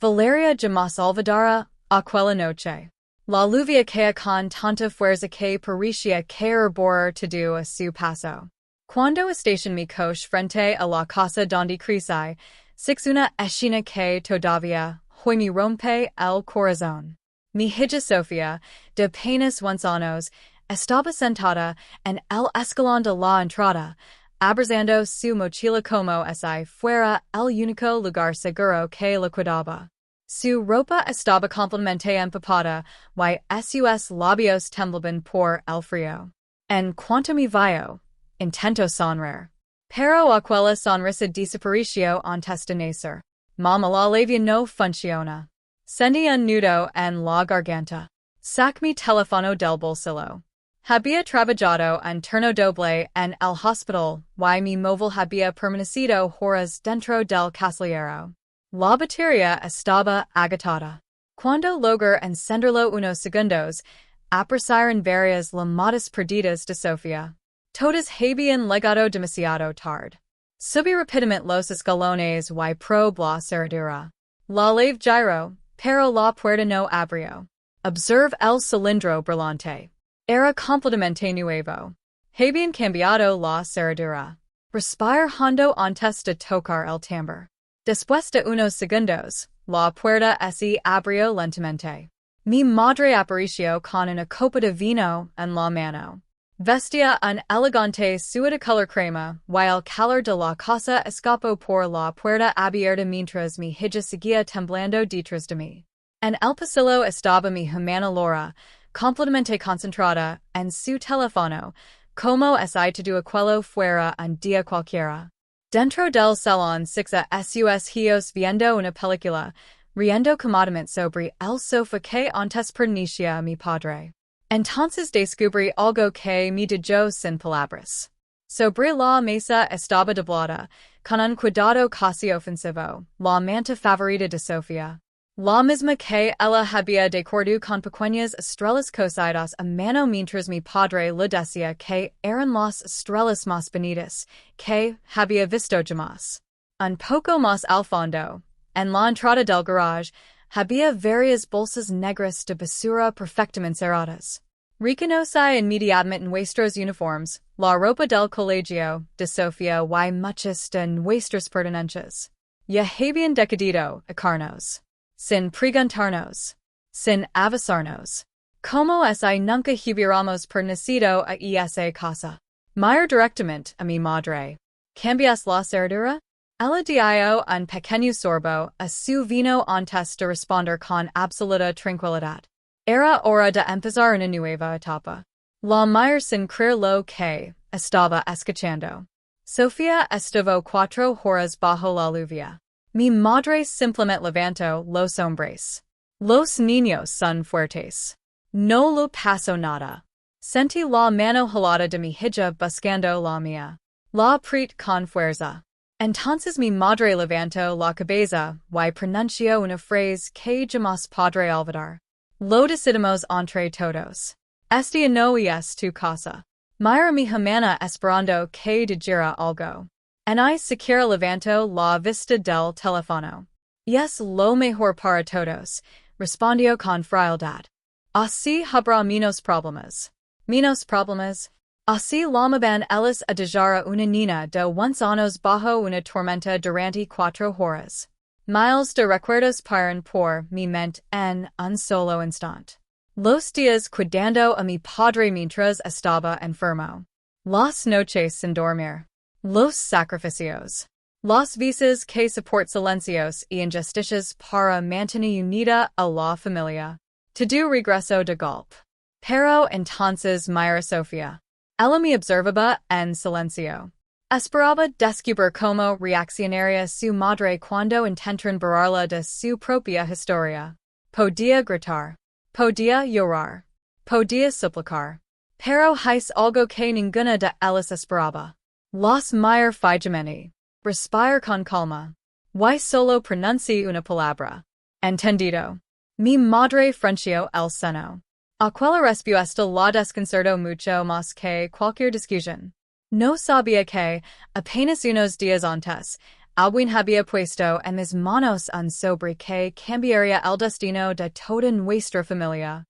Valeria Jamás olvidara, aquella noche. La lluvia que con tanta fuerza que parecía que arbor todo a su paso. Cuando estación mi coche frente a la casa donde crecí, six una escena que todavía hoy me rompe el corazón. Mi hija Sofía, de apenas 11 años, estaba sentada en el escalón de la entrada, abrazando su mochila como si fuera el único lugar seguro que la cuidaba. Su ropa estaba completamente empapada y sus labios temblaban por el frío. En cuanto me vio, intento sonreír. Pero aquella sonrisa desapareció antes de nacer. Mama la labia no funciona. Sentí un nudo en la garganta. Sac mi teléfono del bolsillo. Había trabajado en turno doble en el hospital y mi móvil había permanecido horas dentro del casillero. La batería estaba agotada. Cuando logré encenderlo unos segundos, aparecieron varias llamadas perdidas de Sofía. Todas habían llegado demasiado tarde. Subí rápidamente los escalones y probé la cerradura. La llave giró, pero la puerta no abrió. Observe el cilindro brillante. Era completamente nuevo. Habían cambiado la cerradura. Respire hondo antes de tocar el timbre. Después de unos segundos, la puerta se abrió lentamente. Mi madre apareció con una copa de vino en la mano. Vestía un elegante suéter de color crema, y el calor de la casa escapó por la puerta abierta mientras mi hija seguía temblando detrás de mí. En el pasillo estaba mi hermana Laura, completamente concentrada en su teléfono, como si todo aquello fuera un día cualquiera. Dentro del salón sixa sus hijos viendo una película, riendo cómodamente sobre el sofá que antes pertenecía a mi padre. Entonces descubrí algo que me dejó sin palabras. Sobre la mesa estaba doblada, con un cuidado casi ofensivo, la manta favorita de Sofía. La misma que ella había decorado con pequeñas estrellas cosidas a mano mientras mi padre le decía que eran las estrellas más bonitas que había visto jamás. Un poco más al fondo, en la entrada del garage, había varias bolsas negras de basura perfectamente cerradas. Reconocí inmediatamente nuestros uniformes, la ropa del colegio de Sofía y muchas de nuestras pertenencias. Ya habían decidido acercarnos. Sin preguntarnos. Sin avisarnos. Como si nunca hubiéramos pertenecido a esa casa. Mir directamente a mi madre. ¿Cambias la cerradura? Ella dio un pequeño sorbo a su vino antes de responder con absoluta tranquilidad. Era hora de empezar una nueva etapa. La Mir sin creer lo que estaba escuchando. Sofía estuvo 4 horas bajo la lluvia. Mi madre simplemente levantó los hombres. Los niños son fuertes. No le pasó nada. Sentí la mano helada de mi hija buscando la mía. La apretó con fuerza. Entonces mi madre levantó la cabeza y pronunció una frase que jamás podré olvidar. Lo decidimos entre todos. Esta no es tu casa. Mira mi hermana esperando que dijera algo. Ni siquiera levantó la vista del teléfono. Es lo mejor para todos, respondió con frialdad. Así habrá menos problemas. Menos problemas. Así llamaban ellos a dejar una niña de 11 años bajo una tormenta durante 4 horas. Miles de recuerdos paran por mi mente en un solo instante. Los días cuidando a mi padre mientras estaba enfermo. Las noches sin dormir. Los sacrificios. Las veces que soporto silencios y injusticias para mantener unida a la familia. Todo regreso de golpe. Pero entonces mira Sofía. Ella me observaba en silencio. Esperaba descubrir cómo reaccionaría su madre cuando intentaron borrarla de su propia historia. Podía gritar. Podía llorar. Podía suplicar. Pero es algo que ninguna de ellas esperaba. Las mir fijamente. Respire con calma. Y solo pronuncié una palabra. Entendido. Mi madre frunció el seno. Aquella respuesta la desconcertó mucho más que cualquier discusión. No sabía que, apenas unos días antes, alguien había puesto en mis manos un sobre que cambiaría el destino de toda nuestra familia.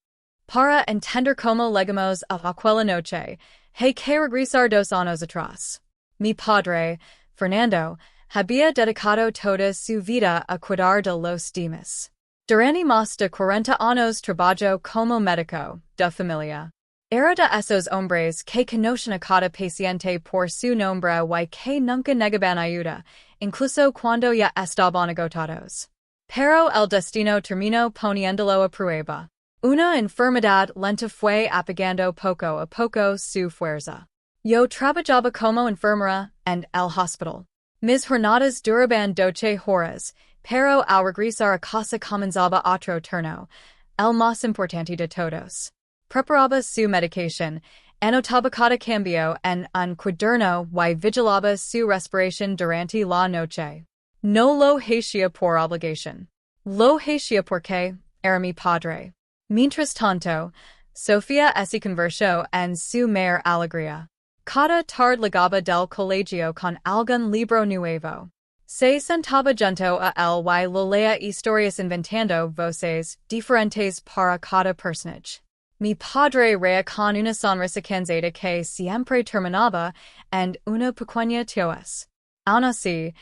Para entender cómo llegamos a aquella noche, hay que regresar 2 años atrás. Mi padre, Fernando, había dedicado toda su vida a cuidar de los demás. Durante más de 40 años trabajó como médico de familia. Era de esos hombres que conocen a cada paciente por su nombre y que nunca negaban ayuda, incluso cuando ya estaban agotados. Pero el destino terminó poniéndolo a prueba. Una enfermedad lenta fue apagando poco a poco su fuerza. Yo trabajaba como enfermera en el hospital. Mis jornadas duraban 12 horas, pero al regresar a casa comenzaba otro turno, el más importante de todos. Preparaba su medicación, anotaba cada cambio en un cuaderno y vigilaba su respiración durante la noche. No lo hacía por obligación. Lo hacía porque era mi padre. Mientras tanto, Sofía se convirtió en su mayor alegría. Cada tarde llegaba del colegio con algún libro nuevo. Se sentaba junto a él y lo leía historias inventando voces diferentes para cada personaje. Mi padre reía con una sonrisa cansada que siempre terminaba en una pequeña tos. Aun así,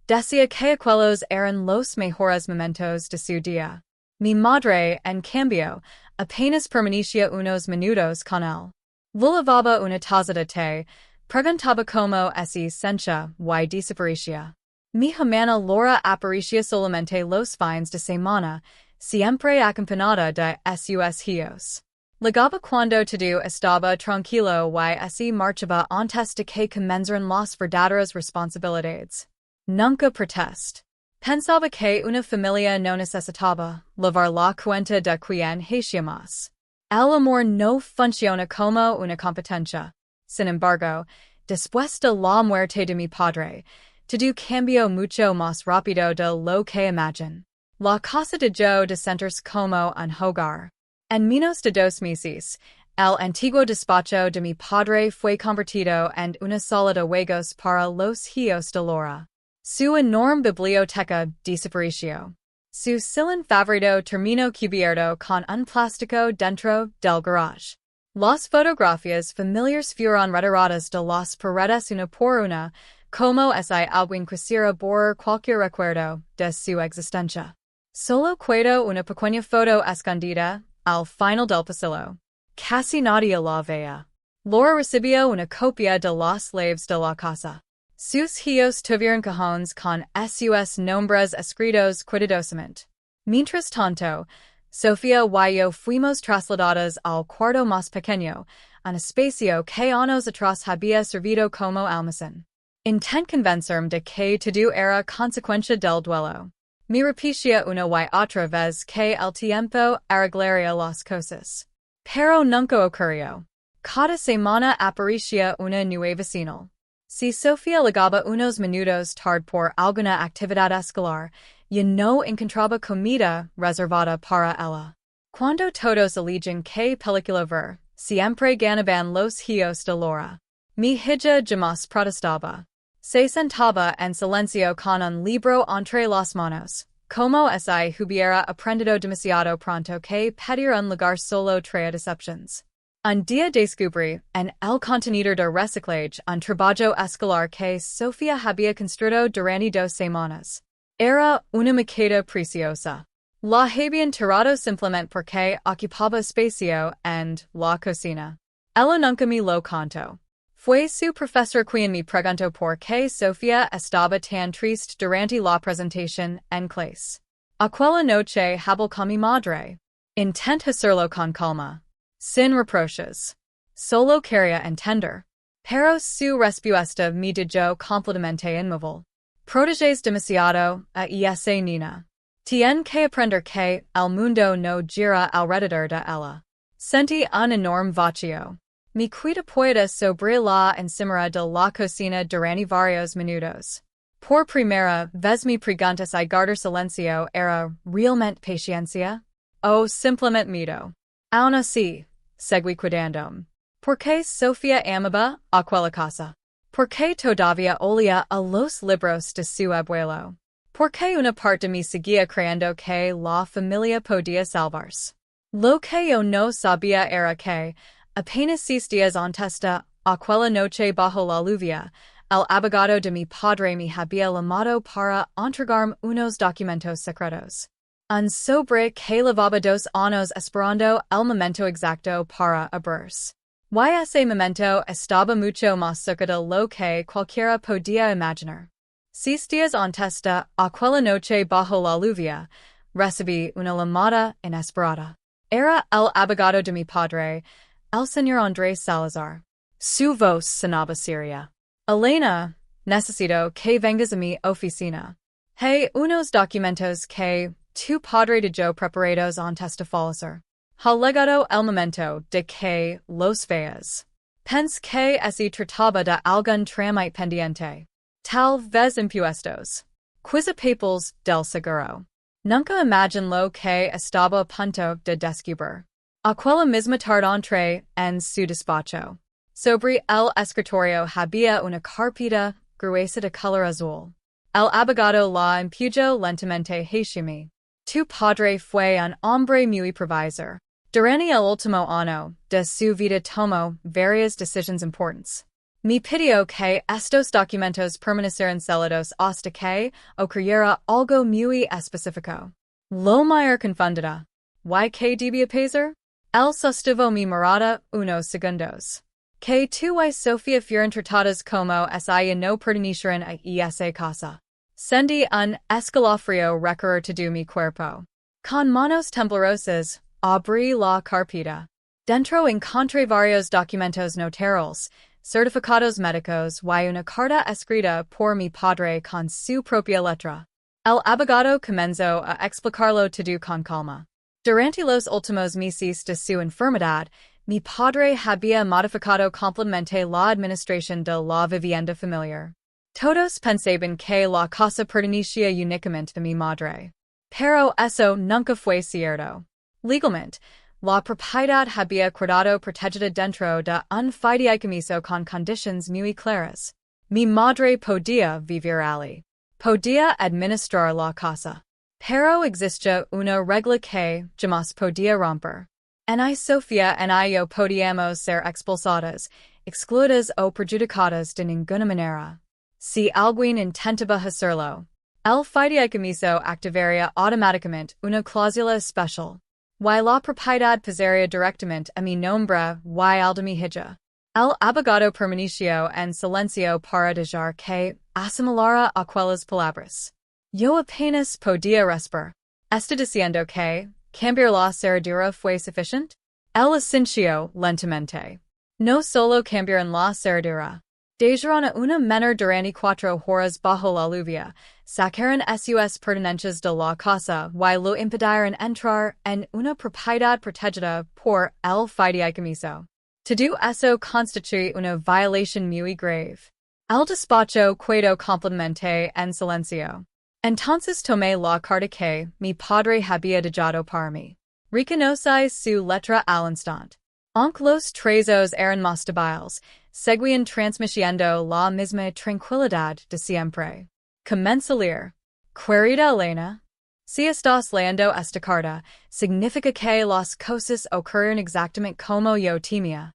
decía que aquellos eran los mejores momentos de su día. Mi madre, en cambio, apenas permanecía unos minutos con él. Le lavaba una taza de té, preguntaba cómo se sentía y desaparecía. Mi hermana Laura aparecía solamente los fines de semana, siempre acompañada de sus hijos. Llegaba cuando todo estaba tranquilo y se marchaba antes de que comenzaran las verdaderas responsabilidades. Nunca protest. Pensaba que una familia no necesitaba lavar la cuenta de quien hacía más. El amor no funciona como una competencia. Sin embargo, después de la muerte de mi padre, todo cambió mucho más rápido de lo que imagine. La casa dejó de sentirse como un hogar. En menos de 2 meses, el antiguo despacho de mi padre fue convertido en una sala de juegos para los hijos de Laura. Su enorme biblioteca desapareció. Su salón favorito terminó cubierto con un plástico dentro del garage. Las fotografías familiares fueron retiradas de las paredes una por una, como si alguien quisiera borrar cualquier recuerdo de su existencia. Solo quedó una pequeña foto escondida al final del pasillo. Casi nadie la veía. Laura recibió una copia de las llaves de la casa. Sus hijos tuvieron cajones con sus nombres escritos cuidadosamente. Mientras tanto, Sofía y yo fuimos trasladadas al cuarto más pequeño, un espacio que años atrás había servido como almacén. Intent convencerme de que todo era consecuencia del duelo. Me repetía una y otra vez que el tiempo arreglaría las cosas. Pero nunca ocurrió. Cada semana aparecía una nueva señal. Si Sofía llegaba unos minutos tarde por alguna actividad escolar, ya no encontraba comida reservada para ella. Cuando todos eligen qué película ver, siempre ganaban los hijos de Laura. Mi hija jamás protestaba. Se sentaba en silencio con un libro entre las manos, como si hubiera aprendido demasiado pronto que pedir un lugar solo traía decepciones. Un día descubrí en el contenedor de reciclaje un trabajo escolar que Sofía había construido durante 2 semanas. Era una maqueta preciosa. La habían tirado simplemente porque ocupaba espacio en la cocina. Ella nunca me lo contó. Fue su profesor quien me preguntó por qué Sofía estaba tan triste durante la presentación en clase. Aquella noche hablé con mi madre. Intenté hacerlo con calma. Sin reproches. Solo quería entender. Pero su respuesta me dejó completamente inmóvil. Proteges demasiado a esa niña. Tiene que aprender que el mundo no gira alrededor de ella. Sentí un enorme vacío. Mi cuida pueda sobre la encimera de la cocina durante varios minutos. Por primera vez me pregunté si guardar silencio era realmente paciencia o simplemente miedo. Aún así, seguí cuidándome. ¿Por qué Sofía amaba aquella casa? Porque todavía olía a los libros de su abuelo. Porque una parte de mí seguía creyendo que la familia podía salvarse. Lo que yo no sabía era que, apenas 6 días antes de aquella noche bajo la lluvia, el abogado de mi padre me había llamado para entregarme unos documentos secretos. Un sobre que llevaba 2 años esperando el momento exacto para abrirse. Y ese momento estaba mucho más cerca de lo que cualquiera podía imaginar. 6 días antes de aquella noche bajo la lluvia, recibí una llamada inesperada. Era el abogado de mi padre, el señor Andrés Salazar. Su voz sonaba seria. Elena, necesito que vengas a mi oficina. Hay unos documentos que tu padre y yo preparados antes de fallecer. Ha llegado el momento de que los veas. Pense que se trataba de algún trámite pendiente. Tal vez impuestos. Quizá papels del seguro. Nunca imagine lo que estaba a punto de descubrir. Aquella misma tarde entré en su despacho. Sobre el escritorio había una carpeta gruesa de color azul. El abogado la empujó lentamente hacia mí. Tu padre fue un hombre muy previsor. Durante el último año de su vida tomó varias decisiones importantes. Me pidió que estos documentos permanecieran celados hasta que ocurriera algo muy específico. Lo mayor confundida. ¿Y qué debía pasar? Él sostuvo mi mirada unos segundos. Que tú y Sofía fueran tratadas como si no pertenecieran a esa casa. Sentí un escalofrío recorrer todo mi cuerpo. Con manos temblorosas, abrí la carpeta. Dentro encontré varios documentos notariales, certificados médicos y una carta escrita por mi padre con su propia letra. El abogado comenzó a explicarlo todo con calma. Durante los últimos meses de su enfermedad, mi padre había modificado completamente la administración de la vivienda familiar. Todos pensaban que la casa pertenecía únicamente a mi madre. Pero eso nunca fue cierto. Legalmente, la propiedad había quedado protegida dentro de un fideicomiso con condiciones muy claras. Mi madre podía vivir allí. Podía administrar la casa. Pero existía una regla que jamás podía romper. Ni Sofía ni yo podíamos ser expulsadas, excluidas o perjudicadas de ninguna manera. Si alguien intentaba hacerlo, el fideicomiso activaría automáticamente una cláusula especial. Y la propiedad pasaría directamente a mi nombre y al de mi hija. El abogado permaneció en silencio para dejar que asimilara aquellas palabras. Yo apenas podía respirar. ¿Está diciendo que cambiar la cerradura fue suficiente? Él asintió lentamente. No solo cambiaron la cerradura. Dejaron a una menor durante 4 horas bajo la lluvia, sacaron sus pertenencias de la casa y lo impidieron entrar en una propiedad protegida por el fideicomiso. Todo eso constituye una violación muy grave. El despacho quedó completamente en silencio. Entonces tomé la carta que mi padre había dejado para mí. Reconocí su letra al instante. Aunque los trazos eran más débiles, seguían transmitiendo la misma tranquilidad de siempre. Comencé a leer. Querida Elena, si estás leyendo esta carta, significa que las cosas ocurren exactamente como yo temía.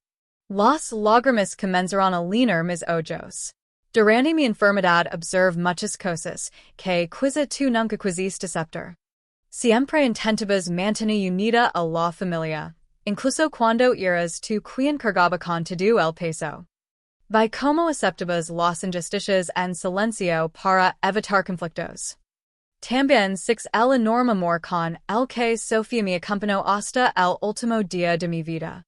Las lágrimas comenzaron a llenar mis ojos. Durante mi enfermedad observé muchas cosas que quizá tú nunca quisiste aceptar. Siempre intentabas mantener unida a la familia, incluso cuando eras tú quien cargaba con todo el peso. Vi cómo aceptabas las injusticias en silencio para evitar conflictos. También sé el enorme amor con el que Sofía me acompañó hasta el último día de mi vida.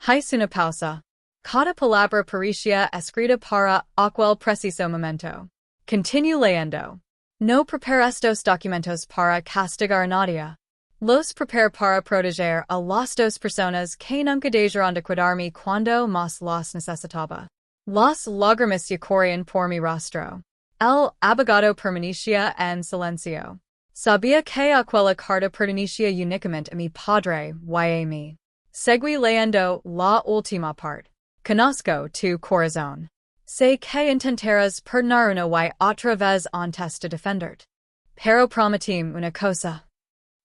Hice una pausa. Cada palabra parecía escrita para aquel preciso momento. Continué leyendo. No preparo estos documentos para castigar a nadie. Los preparo para proteger a las 2 personas que nunca dejaron de cuidarme cuando más las necesitaba. Las lágrimas corrían por mi rostro. El abogado permanecía en silencio. Sabía que aquella carta pertenecía únicamente a mi padre y a mí. Seguí leyendo la última parte. Conozco tu corazón. Se que intenteras perdonar una y otra vez antes de defenderte. Pero prometim una cosa.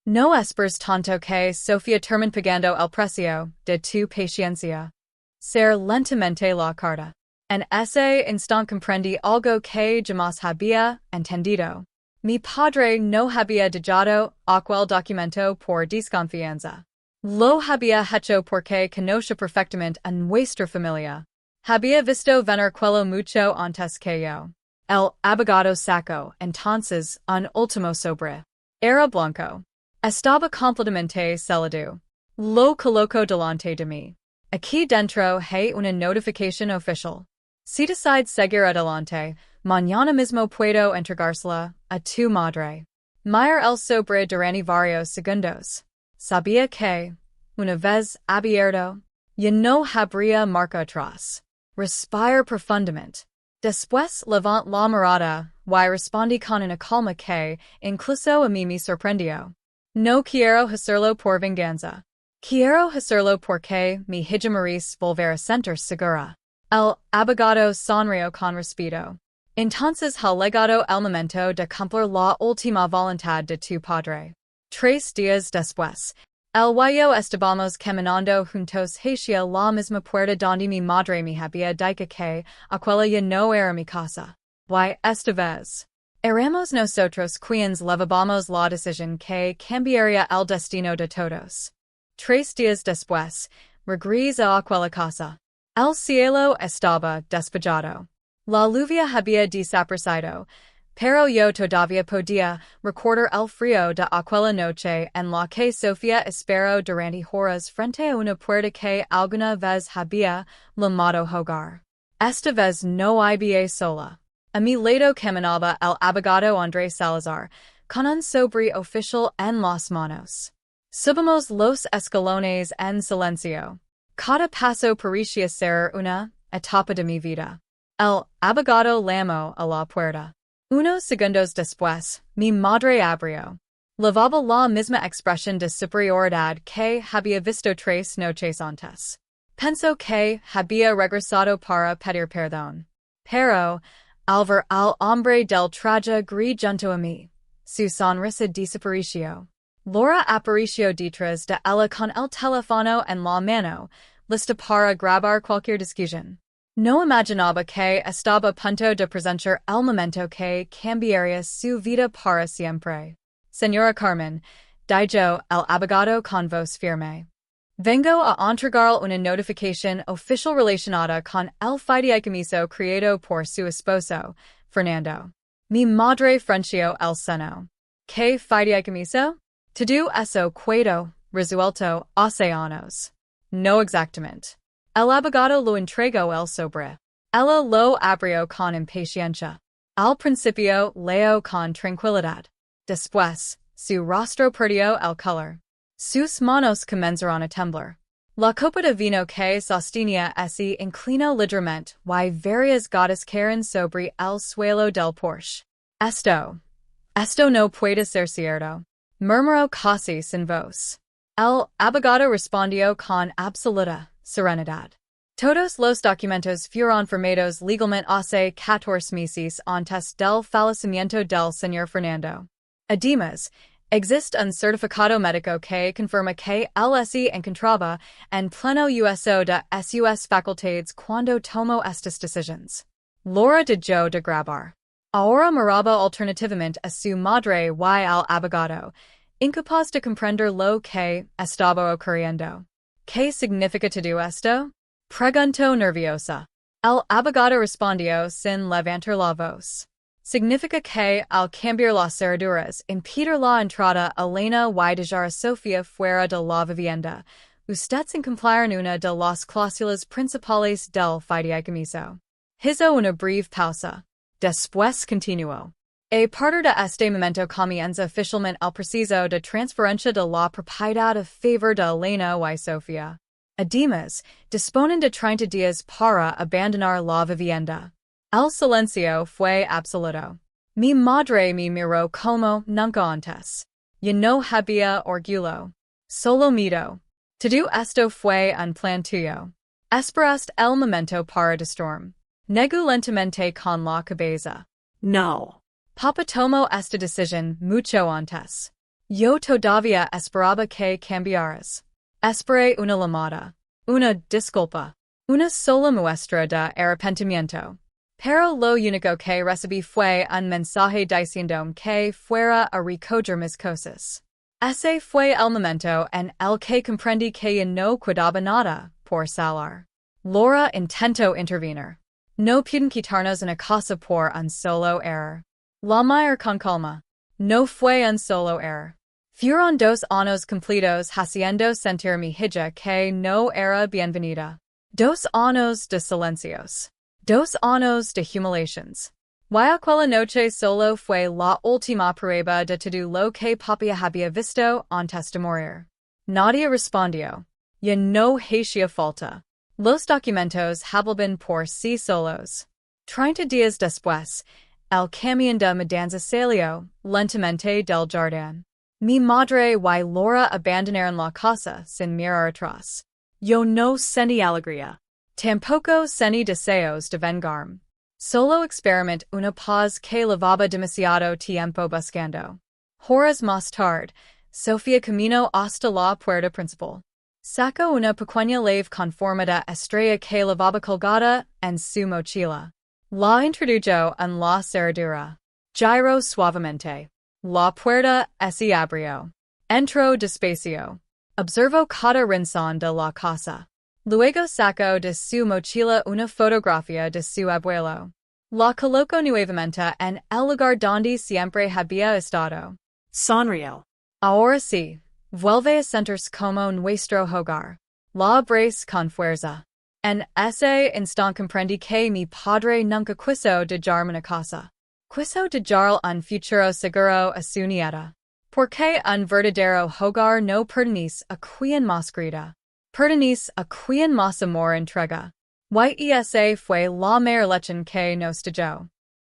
No espers tanto que Sofía termine pagando el precio de tu paciencia. Ser lentamente la carta. En ese instant comprendí algo que jamás había entendido. Mi padre no había dejado aquel documento por desconfianza. Lo había hecho porque conoce perfectamente a nuestra familia. Había visto venir quello mucho antes que yo. El abogado sacó entonces un último sobre. Era blanco. Estaba completamente celado. Lo coloco delante de mí. Aquí dentro hay una notificación oficial. Si decides seguir adelante, mañana mismo puedo entregársela a tu madre. Mir el sobre durante varios segundos. Sabía que, una vez abierto, ya no habría marca atrás. Respire profundamente. Después levant la mirada y respondí con una calma que, incluso a mí me sorprendió. No quiero hacerlo por venganza. Quiero hacerlo porque mi hija Maurice volverá a sentir segura. El abogado sonrió con respeto. Entonces ha llegado el momento de cumplir la última voluntad de tu padre. 3 días después, el y yo estábamos caminando juntos hacia la misma puerta donde mi madre me había dicho que aquella ya no era mi casa. Y esta vez, éramos nosotros quienes levábamos la decisión que cambiaría el destino de todos. 3 días después, regresé a aquella casa. El cielo estaba despejado. La lluvia había desaparecido, pero yo todavía podía recordar el frío de aquella noche en la que Sofía esperó durante horas frente a una puerta que alguna vez había llamado hogar. Esta vez no había sola. A mi lado caminaba el abogado Andrés Salazar, con un sobre oficial en las manos. Subimos los escalones en silencio. Cada paso parecía ser una etapa de mi vida. El abogado llamó a la puerta. Unos segundos después, mi madre abrió. Llevaba la misma expresión de superioridad que había visto 3 noches antes. Pensó que había regresado para pedir perdón. Pero, al ver al hombre del traje gris junto a mí, su sonrisa desapareció. Laura apareció detrás de ella con el teléfono en la mano, lista para grabar cualquier discusión. No imaginaba que estaba a punto de presenciar el momento que cambiaría su vida para siempre. Señora Carmen, dijo el abogado con voz firme. Vengo a entregar una notificación oficial relacionada con el fideicomiso creado por su esposo, Fernando. Mi madre frunció el seno. ¿Qué fideicomiso? Todo eso quedó resuelto hace años. No exactamente. El abogado lo entregó el sobre. Ella lo abrió con impaciencia. Al principio leo con tranquilidad. Después, su rostro perdió el color. Sus manos comenzaron a temblar. La copa de vino que sostenía se inclinó ligeramente y varias gotas cayeron sobre el suelo del porche. Esto no puede ser cierto, murmuró casi sin voz. El abogado respondió con absoluta serenidad. Todos los documentos fueron firmados legalmente hace 14 meses antes del fallecimiento del señor Fernando. Además, existe un certificado médico que confirma que él se encontraba en pleno uso de sus facultades cuando tomó estas decisiones. Laura dejó de grabar. Ahora miraba alternativamente a su madre y al abogado, incapaz de comprender lo que estaba ocurriendo. ¿Qué significa todo esto? Preguntó nerviosa. El abogado respondió sin levantar la voz. Significa que, al cambiar las cerraduras, impedir la entrada a Elena y dejar a Sofía fuera de la vivienda, usted sin cumplir una de las cláusulas principales del fideicomiso. Hizo una breve pausa. Después continuó. A partir de este momento comienza oficialmente el proceso de transferencia de la propiedad a favor de Elena y Sofía. Además, disponen de 30 días para abandonar la vivienda. El silencio fue absoluto. Mi madre me miró como nunca antes. Ya no había orgullo. Solo miedo. Todo esto fue un plan tuyo. Esperaste el momento para destruirme. Negu lentamente con la cabeza. No. Papa tomo esta decisión mucho antes. Yo todavía esperaba que cambiaras. Esperé una llamada. Una disculpa. Una sola muestra de arrepentimiento. Pero lo único que recibí fue un mensaje diciendo que fuera a recoger mis cosas. Ese fue el momento en el que comprendí que ya no quedaba nada por salir. Laura intentó intervenir. No pueden quitarnos una casa por un solo error. La mayor con calma. No fue un solo error. Fueron 2 años completos haciendo sentir mi hija que no era bienvenida. 2 años de silencios. 2 años de humiliations. Y aquella noche solo fue la última prueba de todo lo que papia había visto antes de morir. Nadie respondió. Ya no hacía falta. Los documentos hablaban por sí solos. 30 días después, el camión de mudanza salió lentamente del jardín. Mi madre y Laura abandonaron la casa sin mirar atrás. Yo no sentí alegría. Tampoco sentí deseos de vengarme. Solo experiment una paz que llevaba demasiado tiempo buscando. Horas más tarde, Sofía caminó hasta la puerta principal. Sacó una pequeña lave con forma de estrella que llevaba colgada en su mochila. La introdujo en la cerradura. Giró suavemente. La puerta se abrió. Entró despacio. Observó cada rincón de la casa. Luego sacó de su mochila una fotografía de su abuelo. La colocó nuevamente en el lugar donde siempre había estado. Sonrió. Ahora sí, vuelve a sentirse como nuestro hogar. La abrace con fuerza. En ese instante comprendí que mi padre nunca quiso dejarme una casa. Quiso dejar un futuro seguro a su nieta. Porque un verdadero hogar no pertenece a quien más grita. Pertenece a quien más amor entrega. Y esa fue la mayor lección que nos dejó.